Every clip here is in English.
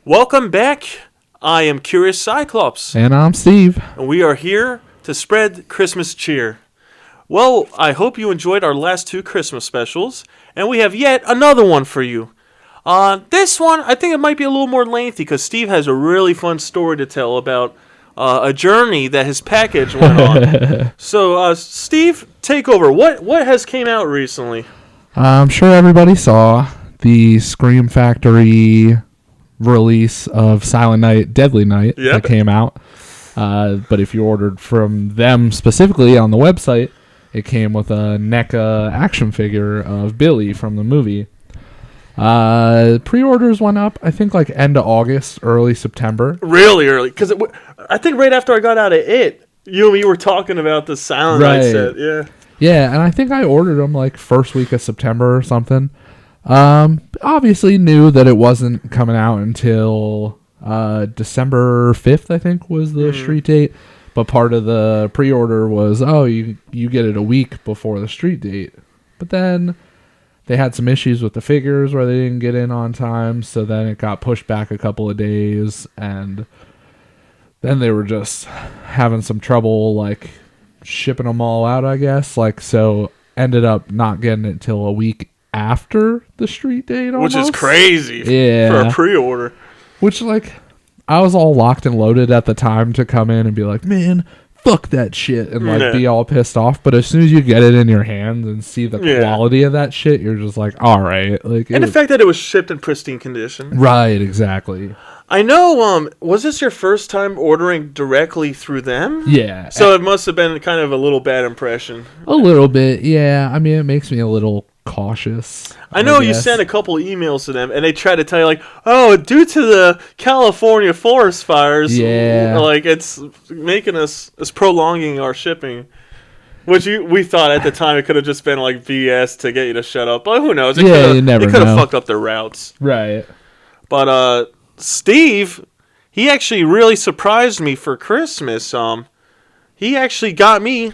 Welcome back. I am Kurious Cyclopes, And I'm Steve. and we are here to spread Christmas cheer. Well, I hope you enjoyed our last two Christmas specials, and we have yet another one for you. This one, I think it might be a little more lengthy because Steve has a really fun story to tell about a journey that his package went on. So, Steve, take over. What has came out recently? I'm sure everybody saw the Scream Factory release of Silent Night, Deadly Night that came out. But if you ordered from them specifically on the website, it came with a NECA action figure of Billy from the movie. Pre-orders went up, I think, like end of August, early September. Really early, because I think right after I got out of it, you and me were talking about the Silent Night set. Yeah, and I think I ordered them like first week of September or something. Obviously knew that it wasn't coming out until December 5th, I think, was the street date. But part of the pre-order was, you get it a week before the street date. But then they had some issues with the figures where they didn't get in on time, so then it got pushed back a couple of days, and then they were just having some trouble, like, shipping them all out, I guess. Like, so ended up not getting it till a week after the street date almost. Which is crazy for a pre-order. Which, like, I was all locked and loaded at the time to come in and be like, man, fuck that shit, and like be all pissed off. But as soon as you get it in your hands and see the quality of that shit, you're just like, all right. Like, and the fact that it was shipped in pristine condition. Right, exactly. I know, was this your first time ordering directly through them? Yeah. So it must have been kind of a little bad impression. A little bit, yeah. I mean, it makes me a little cautious. I know you sent a couple emails to them, and they try to tell you, like, due to the California forest fires, like, it's making us, it's prolonging our shipping. Which we thought at the time it could have just been, like, BS to get you to shut up. But who knows? You never know. It could have fucked up their routes. Right. But, Steve, he actually really surprised me for Christmas. He actually got me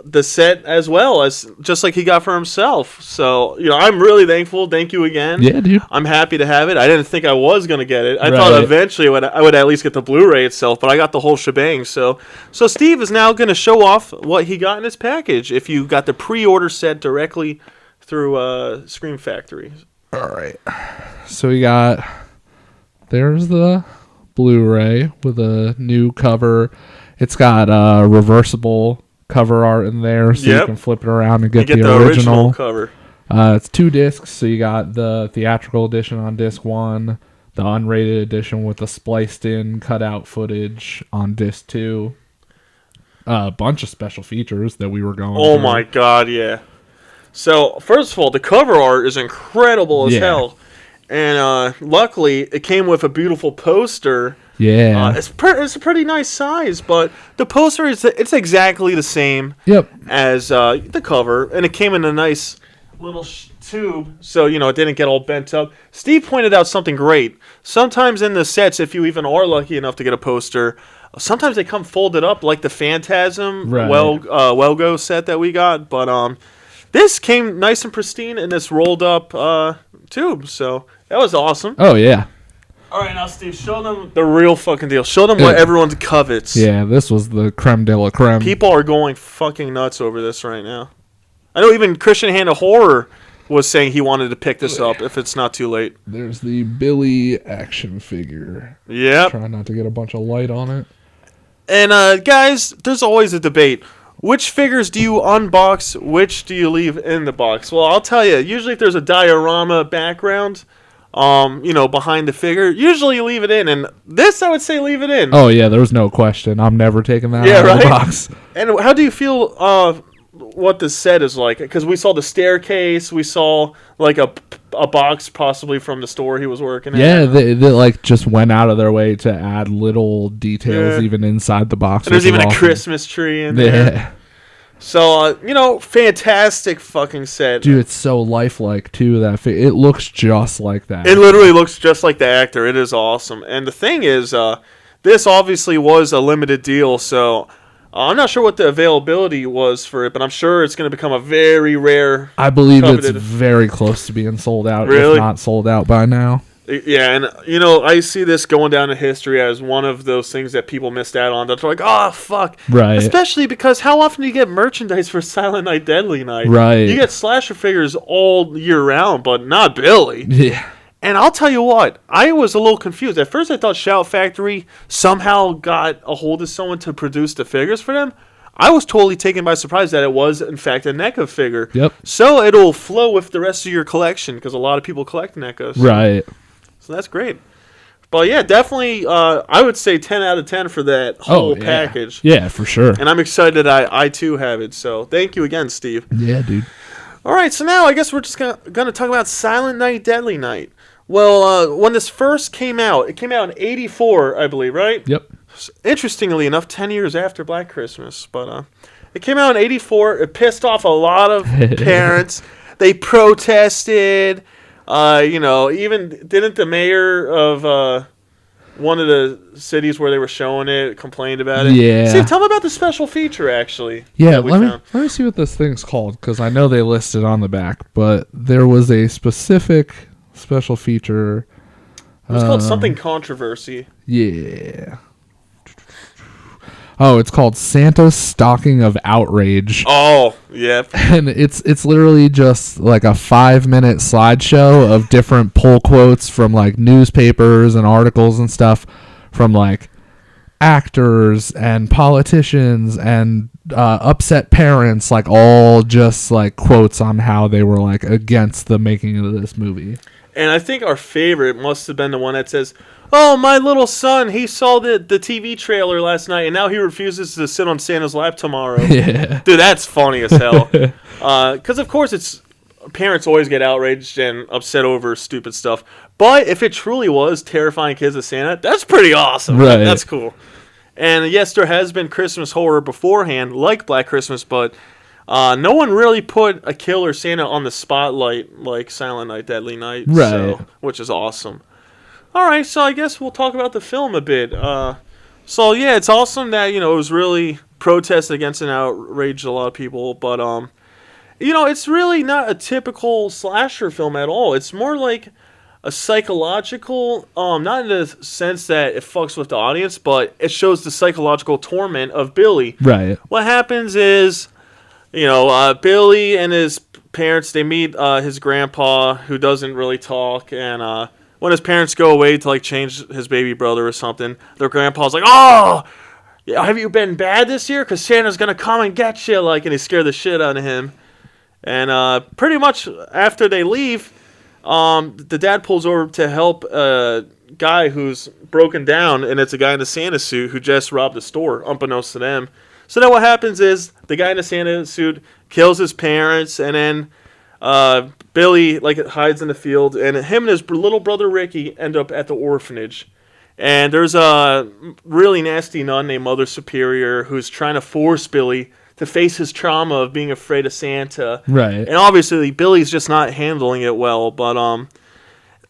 the set as well, as just like he got for himself. So, I'm really thankful. Thank you again. Yeah, dude. I'm happy to have it. I didn't think I was going to get it. I thought eventually I would at least get the Blu-ray itself, but I got the whole shebang. So Steve is now going to show off what he got in his package if you got the pre-order set directly through Scream Factory. All right. So there's the Blu-ray with a new cover. It's got reversible cover art in there, so you can flip it around and get the original cover. It's 2 discs, so you got the theatrical edition on disc 1, the unrated edition with the spliced in cutout footage on disc 2. A bunch of special features that we were going through. My god, yeah. So, first of all, the cover art is incredible as hell. And luckily, it came with a beautiful poster. Yeah. It's a pretty nice size, but the poster it's exactly the same as the cover, and it came in a nice little tube, so it didn't get all bent up. Steve pointed out something great. Sometimes in the sets, if you even are lucky enough to get a poster, sometimes they come folded up, like the Phantasm Welgo set that we got. But this came nice and pristine in this rolled up tube, so that was awesome. Oh yeah. All right, now, Steve, show them the real fucking deal. Show them what everyone covets. Yeah, this was the creme de la creme. People are going fucking nuts over this right now. I know even Christian Hand of Horror was saying he wanted to pick this up if it's not too late. There's the Billy action figure. Yep. Try not to get a bunch of light on it. And, guys, there's always a debate. Which figures do you unbox? Which do you leave in the box? Well, I'll tell you. Usually if there's a diorama background behind the figure, usually you leave it in, and this I would say leave it in. Oh yeah, there's no question. I'm never taking that out of the box. And how do you feel what the set is like? Because we saw the staircase, we saw like a box possibly from the store he was working at. Yeah, they like just went out of their way to add little details even inside the box. And there's even a Christmas tree in there. Yeah. So, fantastic fucking set. Dude, it's so lifelike, too. It looks just like that. It literally looks just like the actor. It is awesome. And the thing is, this obviously was a limited deal, so I'm not sure what the availability was for it, but I'm sure it's going to become a very rare... I believe it's very close to being sold out, if not sold out by now. Yeah, and I see this going down in history as one of those things that people missed out on. That's like, oh fuck, right? Especially because how often do you get merchandise for Silent Night, Deadly Night? Right. You get slasher figures all year round, but not Billy. Yeah. And I'll tell you what, I was a little confused. At first, I thought Shout Factory somehow got a hold of someone to produce the figures for them. I was totally taken by surprise that it was, in fact, a NECA figure. Yep. So it'll flow with the rest of your collection because a lot of people collect NECAs. Right. So that's great. But yeah, definitely, I would say 10 out of 10 for that whole package. Yeah, for sure. And I'm excited I too have it. So thank you again, Steve. Yeah, dude. All right, so now I guess we're just going to talk about Silent Night, Deadly Night. Well, when this first came out, it came out in 84, I believe, right? Yep. Interestingly enough, 10 years after Black Christmas. But it came out in 84. It pissed off a lot of parents. They protested. Even didn't the mayor of one of the cities where they were showing it complained about it? Yeah. Steve, tell me about the special feature, actually. Yeah, let me see what this thing's called, because I know they listed on the back, but there was a specific special feature. It was called something controversy. Yeah. Oh, it's called Santa's Stocking of Outrage. Oh, yeah. And it's literally just like a 5-minute slideshow of different pull quotes from like newspapers and articles and stuff from like actors and politicians and upset parents, like all just like quotes on how they were like against the making of this movie. And I think our favorite must have been the one that says, "Oh, my little son, he saw the TV trailer last night, and now he refuses to sit on Santa's lap tomorrow." Yeah. Dude, that's funny as hell. Because, of course, parents always get outraged and upset over stupid stuff. But if it truly was terrifying kids of Santa, that's pretty awesome. Right. That's cool. And, yes, there has been Christmas horror beforehand, like Black Christmas, but no one really put a killer Santa on the spotlight like Silent Night, Deadly Night, right? Which is awesome. All right, so I guess we'll talk about the film a bit. Yeah, it's awesome that it was really protested against and outraged a lot of people, but it's really not a typical slasher film at all. It's more like a psychological, not in the sense that it fucks with the audience, but it shows the psychological torment of Billy. Right. What happens is, Billy and his parents, they meet his grandpa, who doesn't really talk, and when his parents go away to like change his baby brother or something, their grandpa's like, "Oh, have you been bad this year? Because Santa's gonna come and get you!" and he scared the shit out of him. And pretty much after they leave, the dad pulls over to help a guy who's broken down, and it's a guy in a Santa suit who just robbed a store, unbeknownst to them. So then what happens is the guy in the Santa suit kills his parents, and then Billy hides in the field, and him and his little brother Ricky end up at the orphanage. And there's a really nasty nun named Mother Superior who's trying to force Billy to face his trauma of being afraid of Santa. Right. And obviously Billy's just not handling it well, but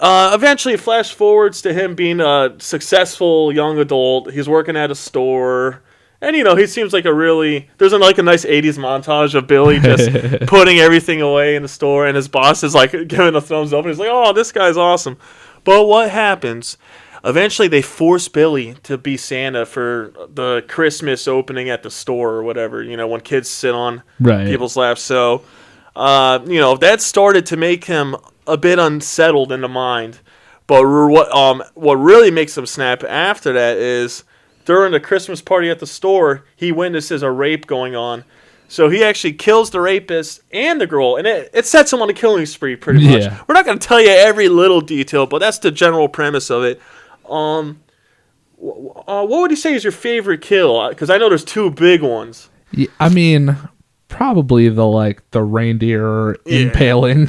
eventually it flash forwards to him being a successful young adult. He's working at a store. And, he seems like there's a nice 80s montage of Billy just putting everything away in the store, and his boss is, giving a thumbs up, and he's like, "Oh, this guy's awesome." But what happens? Eventually, they force Billy to be Santa for the Christmas opening at the store or whatever, when kids sit on people's laps. So, that started to make him a bit unsettled in the mind. But what really makes him snap after that is, during the Christmas party at the store, he witnesses a rape going on. So he actually kills the rapist and the girl, and it sets him on a killing spree pretty much. Yeah. We're not going to tell you every little detail, but that's the general premise of it. What would you say is your favorite kill? Because I know there's two big ones. Yeah, I mean, probably the reindeer impaling.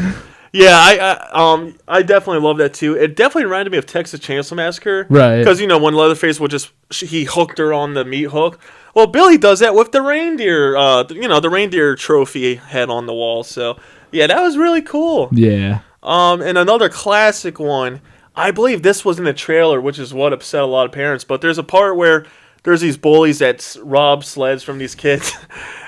Yeah, I definitely love that too. It definitely reminded me of Texas Chainsaw Massacre, right? Because when Leatherface would he hooked her on the meat hook. Well, Billy does that with the reindeer, the reindeer trophy head on the wall. So yeah, that was really cool. Yeah. And another classic one. I believe this was in the trailer, which is what upset a lot of parents. But there's a part where there's these bullies that rob sleds from these kids,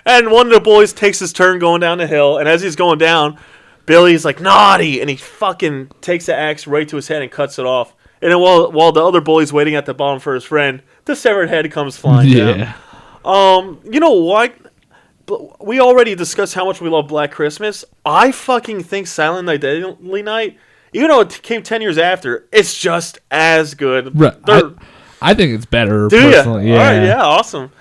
and one of the bullies takes his turn going down the hill, and as he's going down, Billy's like, naughty, and he fucking takes the axe right to his head and cuts it off. And then while the other bully's waiting at the bottom for his friend, the severed head comes flying down. You know what? We already discussed how much we love Black Christmas. I fucking think Silent Night, Deadly Night, even though it came 10 years after, it's just as good. Right. I think it's better, do personally. Yeah. All right, yeah, awesome.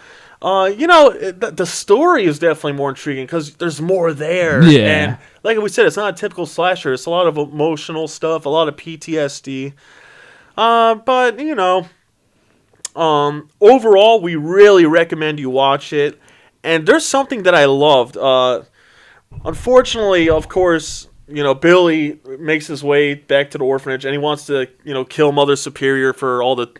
The story is definitely more intriguing because there's more there. Yeah. And like we said, it's not a typical slasher. It's a lot of emotional stuff, a lot of PTSD. But, overall, we really recommend you watch it. And there's something that I loved. Unfortunately, of course, Billy makes his way back to the orphanage, and he wants to, kill Mother Superior for all the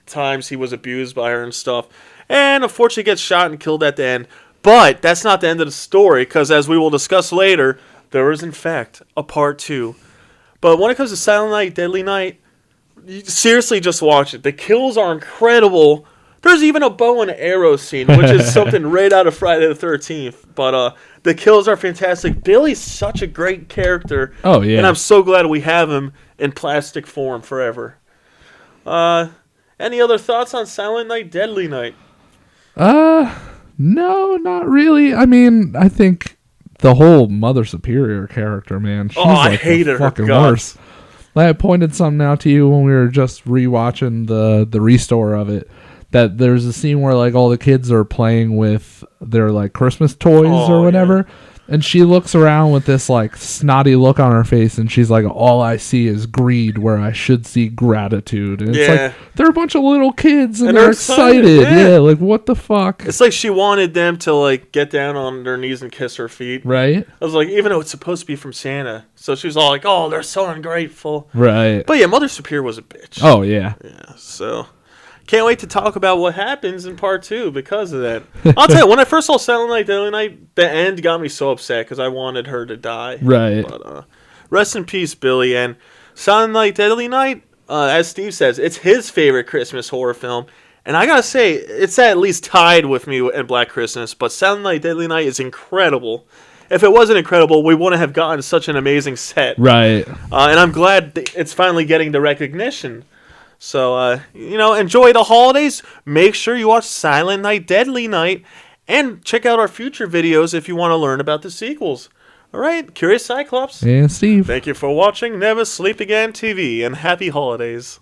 times he was abused by her and stuff. And unfortunately gets shot and killed at the end. But that's not the end of the story, because as we will discuss later, there is, in fact, a part 2. But when it comes to Silent Night, Deadly Night, you seriously just watch it. The kills are incredible. There's even a bow and arrow scene, which is something right out of Friday the 13th. But the kills are fantastic. Billy's such a great character. Oh, yeah. And I'm so glad we have him in plastic form forever. Any other thoughts on Silent Night, Deadly Night? No, not really. I mean, I think the whole Mother Superior character, man. She's I hated her guts. I pointed something out to you when we were just rewatching the restore of it. That there's a scene where like all the kids are playing with their like Christmas toys or whatever, and she looks around with this like snotty look on her face, and she's like, "All I see is greed, where I should see gratitude." And it's like they're a bunch of little kids, and they're excited. Yeah, like what the fuck? It's like she wanted them to like get down on their knees and kiss her feet. Right. I was like, even though it's supposed to be from Santa, so she was all like, "Oh, they're so ungrateful." Right. But yeah, Mother Superior was a bitch. Oh yeah. Yeah. So. Can't wait to talk about what happens in part 2 because of that. I'll tell you, when I first saw Silent Night, Deadly Night, the end got me so upset because I wanted her to die. Right. But rest in peace, Billy. And Silent Night, Deadly Night, as Steve says, it's his favorite Christmas horror film. And I gotta say, it's at least tied with me in Black Christmas. But Silent Night, Deadly Night is incredible. If it wasn't incredible, we wouldn't have gotten such an amazing set. Right. And I'm glad it's finally getting the recognition. So, enjoy the holidays. Make sure you watch Silent Night, Deadly Night, and check out our future videos if you want to learn about the sequels. All right, Kurious Cyclopes. And Steve. Thank you for watching Never Sleep Again TV, and happy holidays.